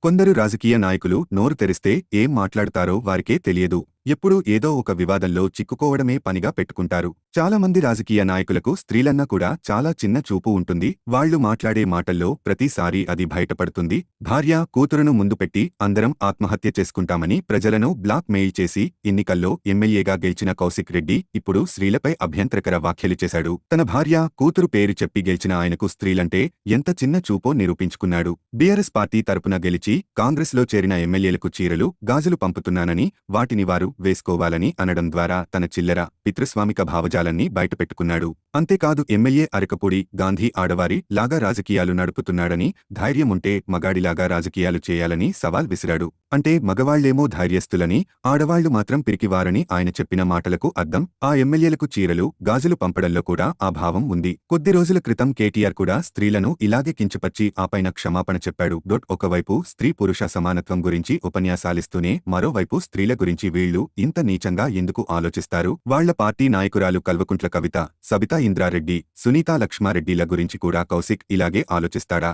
కొందరు రాజకీయ నాయకులు నోరు తెరిస్తే ఏం మాట్లాడతారో వారికే తెలియదు. ఎప్పుడూ ఏదో ఒక వివాదంలో చిక్కుకోవడమే పనిగా పెట్టుకుంటారు. చాలా మంది రాజకీయ నాయకులకు స్త్రీలన్నా కూడా చాలా చిన్న చూపు ఉంటుంది. వాళ్లు మాట్లాడే మాటల్లో ప్రతిసారి అది బయటపడుతుంది. భార్య, కూతురును ముందు పెట్టి అందరం ఆత్మహత్య చేసుకుంటామని ప్రజలను బ్లాక్ మెయిల్ చేసి ఎన్నికల్లో ఎమ్మెల్యేగా గెలిచిన కౌశిక్ రెడ్డి ఇప్పుడు స్త్రీలపై అభ్యంతరకర వ్యాఖ్యలు చేశాడు. తన భార్య, కూతురు పేరు చెప్పి గెలిచిన ఆయనకు స్త్రీలంటే ఎంత చిన్న చూపో నిరూపించుకున్నాడు. బీఆర్ఎస్ పార్టీ తరపున గెలిచి కాంగ్రెస్లో చేరిన ఎమ్మెల్యేలకు చీరలు, గాజులు పంపుతున్నానని వాటిని వారు వేసుకోవాలని అనడం ద్వారా తన చిల్లర, పితృస్వామిక భావజాలన్నీ బయటపెట్టుకున్నాడు. అంతేకాదు ఎమ్మెల్యే అరకపూడి గాంధీ ఆడవారి లాగా రాజకీయాలు నడుపుతున్నాడని, ధైర్యముంటే మగాడిలాగా రాజకీయాలు చేయాలని సవాల్ విసిరాడు. అంటే మగవాళ్లేమో ధైర్యస్తులని, ఆడవాళ్లు మాత్రం పిరికివారని ఆయన చెప్పిన మాటలకు అర్థం. ఆ ఎమ్మెల్యేలకు చీరలు, గాజులు పంపడంలో కూడా ఆ భావం ఉంది. కొద్ది రోజుల క్రితం కేటీఆర్ కూడా స్త్రీలను ఇలాగే కించపర్చి ఆపైన క్షమాపణ చెప్పాడు. ఒకవైపు స్త్రీ పురుష సమానత్వం గురించి ఉపన్యాసాలిస్తూనే మరోవైపు స్త్రీల గురించి వీళ్లు ఇంత నీచంగా ఎందుకు ఆలోచిస్తారు? వాళ్ల పార్టీ నాయకురాలు కల్వకుంట్ల కవిత, సబితా ఇంద్రారెడ్డి, సునీతా లక్ష్మారెడ్డిల గురించి కూడా కౌశిక్ ఇలాగే ఆలోచిస్తాడా?